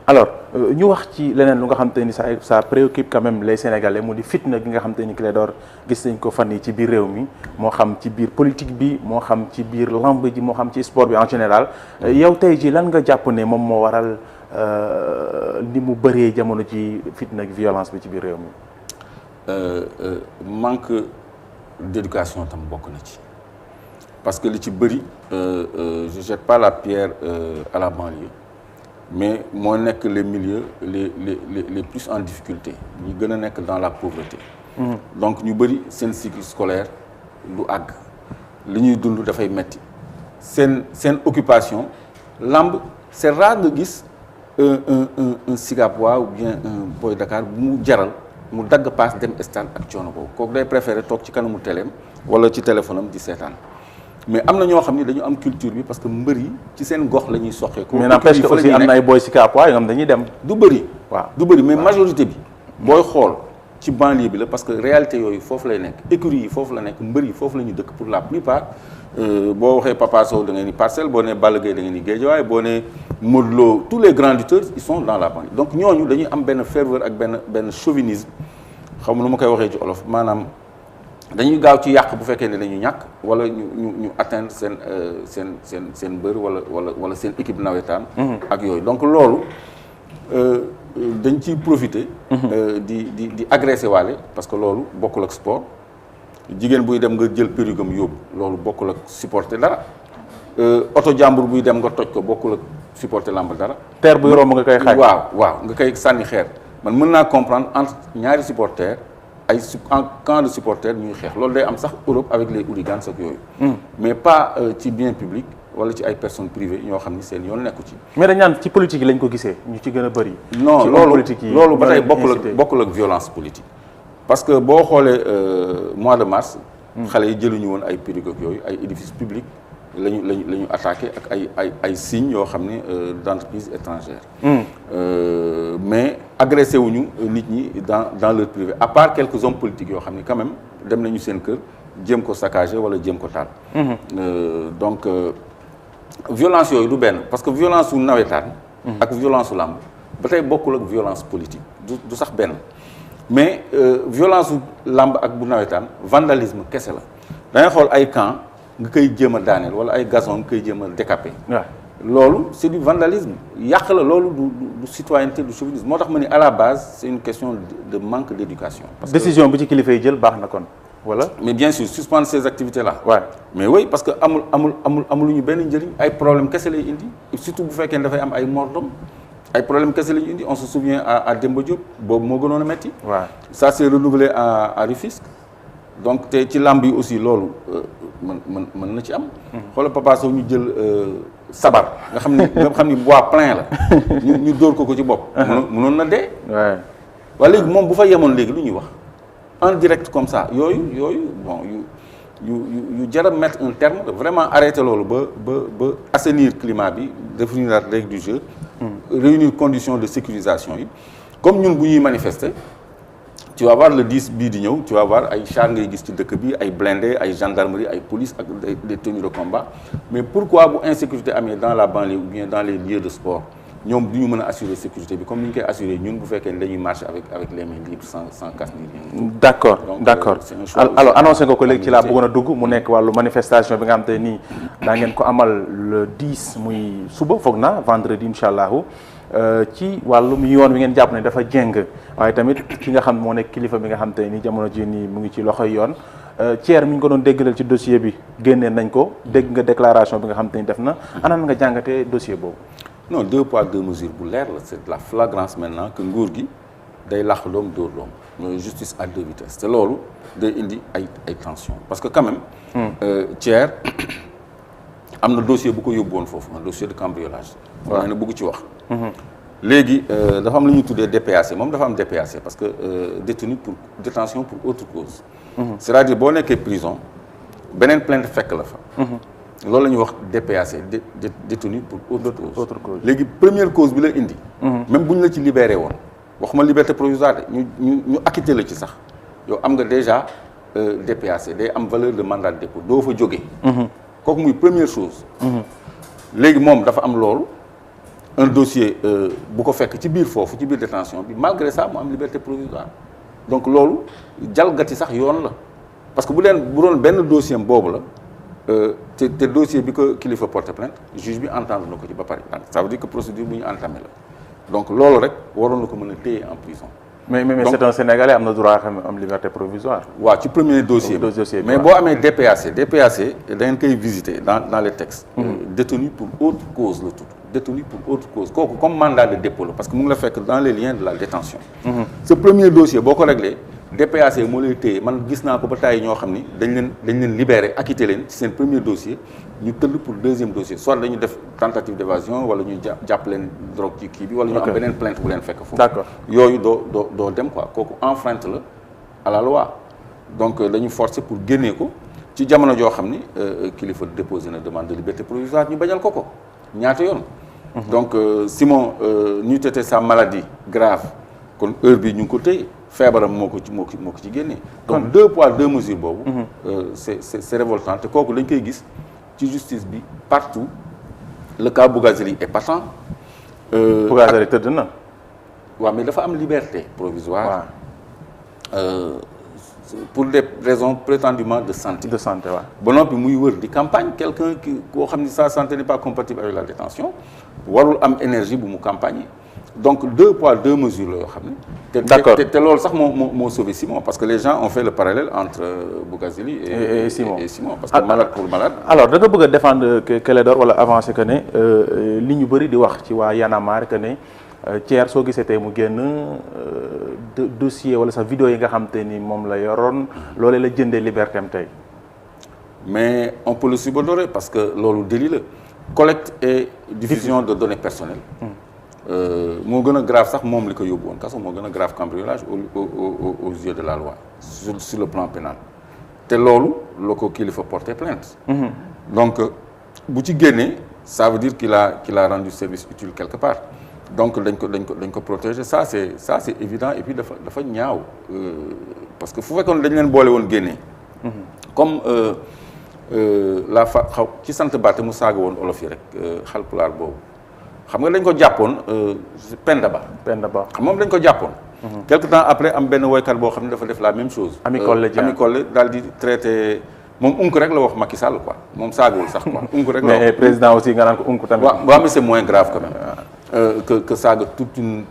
alors ñu wax ci leneen lu nga xam te ni ça préoccupe quand même les Sénégalais mu di fitna gi nga xam te ni Clédor gis nañ ko fan yi ci biir réew mi moo xam ci biir politique bi moo xam ci biir lamb ji moo xam ci sport bi en général yow tey ji lan nga jàpp ne moom moo waral ni mu bëree jamono ci fitna ak violence bi ci biir réew mi. Manque d'éducation tam bokk na ci parce que li ci bëri je jette pas la pierre à la banlieue mais moo nekk les milieux les plus en difficulté ñu gën a nekk dans la pauvreté. Donc ñu bëri seen cycle scolaire du àgg li ñuy dund dafay metti seen occupation lamb c'est rare nga gis un Sicapoi ou bien un Boy Dakar bu mu jaral mu dagg paas dem stade ak coono boobu kooku day préférer toog ci kanamu téléem wala ci téléphone am di seetaan mais am na ñoo xam ne dañu am culture bi parce que mbër yi ci seen gox la ñuy soxee. mais n'empêche que aussi am na ay boy Sicapoi yoo xam dañuy dem. du bëri. waaw du bëri mais majorité bi. booy xool ci banlieue bi la parce que réalité yooyu foofu lay nekk écurie yi foofu la nekk mbër yi foofu la ñu dëkk pour la plupart boo waxee Papa Sow da ngay ni Parcelles boo nee Balla Gaye da ngay ni Guédiawaye boo nee Modou Lo tous les grands lutteurs ils sont dans la banlieue donc ñooñu dañuy am benn ferveur ak benn chauvinisme xam nga nu ma koy waxee ci olof maanaam dañuy gaaw ci yàq bu fekkee ne dañu ñàkk wala ñu atteindre seen mbër wala seen équipe nawetaan ak yooyu donc loolu dañ ciy profiter di agressé waale parce que loolu bokkul ak sport jigéen buy dem nga jël pérugam yóbbu loolu bokkul ak supporter dara oto jàmbur buy dem nga toj ko bokkul ak supporter lamb dara terre buy romb nga koy xaaj waaw nga koy sànni xeer man mën naa comprendre entre ñaari supporters ay camp de supporters ñuy xeex loolu day am sax Europe avec les hooligans ak yooyu mais pas ci bien public wala ci ay personnes privées ñoo xam ni seen yoon nekku ci. mais dañ naan ci politique yi lañ ko gisee ñu ci gën a bëri. non loolu ba tey bokkul ak violence politique. parce que boo xoolee mois de mars. xale yi jëluñu woon ay perruques ak yooyu ay édifices publics la ñu attaqué ak ay signes yoo xam ne d'entreprise étrangère. mais agressé wuñu nit ñi dans leur privé à part quelques hommes politiques yoo xam ni quand même dem nañu seen kër jéem ko saccagé wala jéem ko taal. donc. violence yooyu du benn parce que violence su nawetaan ak violence su làmb ba tey bokkul ak violence politique du sax benn mais violence su làmb ak bu nawetaan vandalisme kese la da ngay xool ay camp nga koy jéem a daaneel wala ay gazon nga koy jéem a décaper loolu c'est du vandalisme yàq la loolu du citoyenneté du chauvinisme moo tax ma ni à la base c'est une question de manque d'éducation parce que décision bi ci kilifa yi jël baax na kon voilà mais bien sûr suspendre ces activités là. Ouais. mais oui parce que amuluñu benn njëriñ ay problème kese lay indi surtout bu fekkee ne dafay am ay mort d'homme ay problème kese lay indi on se souvient à Demba Diop boobu moo gënoon a metti. waaw ça s'est renouvelé à Rufisque donc te ci lamb yi aussi loolu mën na ci am. xoolal Papa Sow ñu jël sabar nga xam ni bois plein la ñu dóor ko ci bopp. mënoon na dee. waaw waaye léegi moom bu fa yemoon léegi lu ñuy wax. en direct comme ça yooyu bon yu jar a mettre un terme vraiment arrêter loolu ba assainir climat bi définir la règle du jeu réunir conditions de sécurisation yi comme ñun bu ñuy manifester tu vas voir le 10 bii di ñëw tu vas voir ay chars ngay gis ci dëkk bi ay blindés ay gendarmerie ay police ak des tenues de combat mais pourquoi bu insécurité amee dans la banlieue ou bien dans les lieux de sport ñoom du ñu mën a assurer sécurité bi comme ni ñu koy assurer ñun bu fekkee ne dañuy marcher avec les mains libres sans casse ni rien. d'accord donc d'accord alors annoncé nga ko léegi ci laa bëggoon a dugg mu nekk wàllu manifestation bi nga xam te nii daa ngeen ko amal le 10 muy suba foog na vendredi incha allahu ci wàllum yoon wi ngeen jàpp ne dafa jéng waaye tamit ki nga xam moo nekk kilifa bi nga xam te nii jamono ji nii mu ngi ci loxoy yoon Thier mi ñu ko doon déggalal ci dossier bi génnee nañ ko dégg nga déclaration bi nga xam te ni def na anan nga jàngatee dossier boobu. non 2 poids 2 mesures bu leer la c'est de la flagrance maintenant que nguur gi day làq doom dóor doom mooy justice à 2 vitesses te loolu day indi ay tension parce que quand même Thier am na dossier bu ko yóbbu woon foofu un dossier de cambriolage waaw ne bëgg ci wax léegi dafa am lu ñuy tuddee DPAC moom dafa am DPAC parce que détention pour autre cause c'est-à-dire boo nekkee prison beneen plainte fekk la fa loolu la ñuy wax DPAC détenu pour autre cause léegi première cause bi la indi même bu ñu la ci libéré woon waxuma liberté provisoire de ñu acquitté la ci sax yow am nga déjà DPAC day am valeur de mandat de dépôt doo fa jógee kooku muy première chose léegi moom dafa am loolu un dossier bu ko fekk ci biir foofu ci biir détention bi malgré ça mu am liberté provisoire donc loolu jalgati sax yoon la parce que bu doon benn dossier am boobu la te dossier bi ko kilifa porté plainte juge bi entendre na ko ci ba pare ça veut dire que procédure bu ñu entamé la donc loolu rek waroon na ko mën a téye en prison. mais c'est un Sénégalais am na droit am liberté provisoire. waaw ci premier dossier mais boo amee DPAC da ngeen koy visiter dans les textes. Détenu pour autre cause la tudd détenu pour autre cause kooku comme mandat de dépôt la parce que mu ngi la fekk dans les liens de la détention ce premier dossier boo ko réglé DPAC moo lay téye man gis naa ko ba tàyyi ñoo xam ni dañ leen libéré acquitté leen ci seen premier dossier ñu tëdd pour deuxième dossier soit dañu def tentative d'évasion wala ñu jàpp leen drogue ci kii bi wala ñu am beneen plainte bu leen fekk foofu. D'accord. yooyu doo dem quoi kooku enfreinte la à la loi donc dañu forcer pour génnee ko ci jamono joo xam ni kilifa déposé na demande de liberté provisoire ñu bañal ko ñaata yoon. donc Simon ñu tete sa maladie grave kon heure bi ñu ngi ko téye feebaram moo ko ci génnee. donc 2 poids 2 mesures boobu. c'est révoltant te kooku dañ koy gis ci justice bi partout le cas Bougazelli est patent. Bougazelli tëdd na. waaw mais dafa am liberté provisoire. pour des raisons prétendument de santé. De santé waaw. ba noppi muy wër di campagne quelqu'un koo xam ni sa santé n'est pas compatible avec la détention warul am énergie bu mu campagne donc 2 poids 2 mesures la yoo xam ne. D'accord. te loolu sax moo sauvé Simon parce que les gens ont fait le parallèle entre Bougazelli et Simon parce que malade pour malade. alors da nga bëgg a défendre Clédor wala avancer que ne li ñu bëri di wax ci waa Y'en a marre que ne. Thier soo gisee tey mu génn dossier wala sa vidéo yi nga xam te ni moom la yoroon loolee la jëndee liberté am tey. mais on peut le subodorer parce que loolu délit la collecte et diffusion de données personnelles. moo gën a grave sax moom li ko yóbbu woon kaso moo gën a grave cambriolage aux yeux de la loi sur le plan pénal te loolu la ko kilifa porter plainte. donc bu ci génnee ça veut dire qu'il a rendu service utile quelque part. donc dañ ko protéger ça c'est évident et puis dafa ñaaw parce que fu fekkoon dañ leen boole woon génnee comme la fa xaw ci sant baate mu saaga woon olof yi rek xalpulaar boobu xam nga dañ ko jàppoon Penda Ba xam moom dañ ko jàppoon quelque temps après am benn woykat boo xam ne dafa def la même chose Ami Collé daal di traité moom unk rek la wax Macky Sall quoi moom saagawul sax quoi unk rek la wax mais président aussi nga naan ko unk tamit waaw mais c'est moins grave quand même que saaga toute une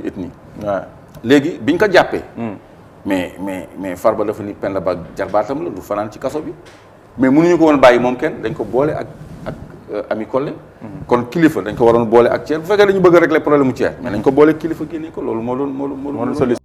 ethnie. waaw léegi biñ ko jàppee. mais Farba dafa ni Penda Ba jarbaatam la du fanaan ci kaso bi mais mënuñu ko woon bàyyi moom kenn dañ ko boole ak Ami Collé. kon kilifa dañ ko waroon boole ak Thier bu fekkee dañu bëgg a régler problème mu Thier mais nañ ko boole kilifa génne ko loolu moo doon solution.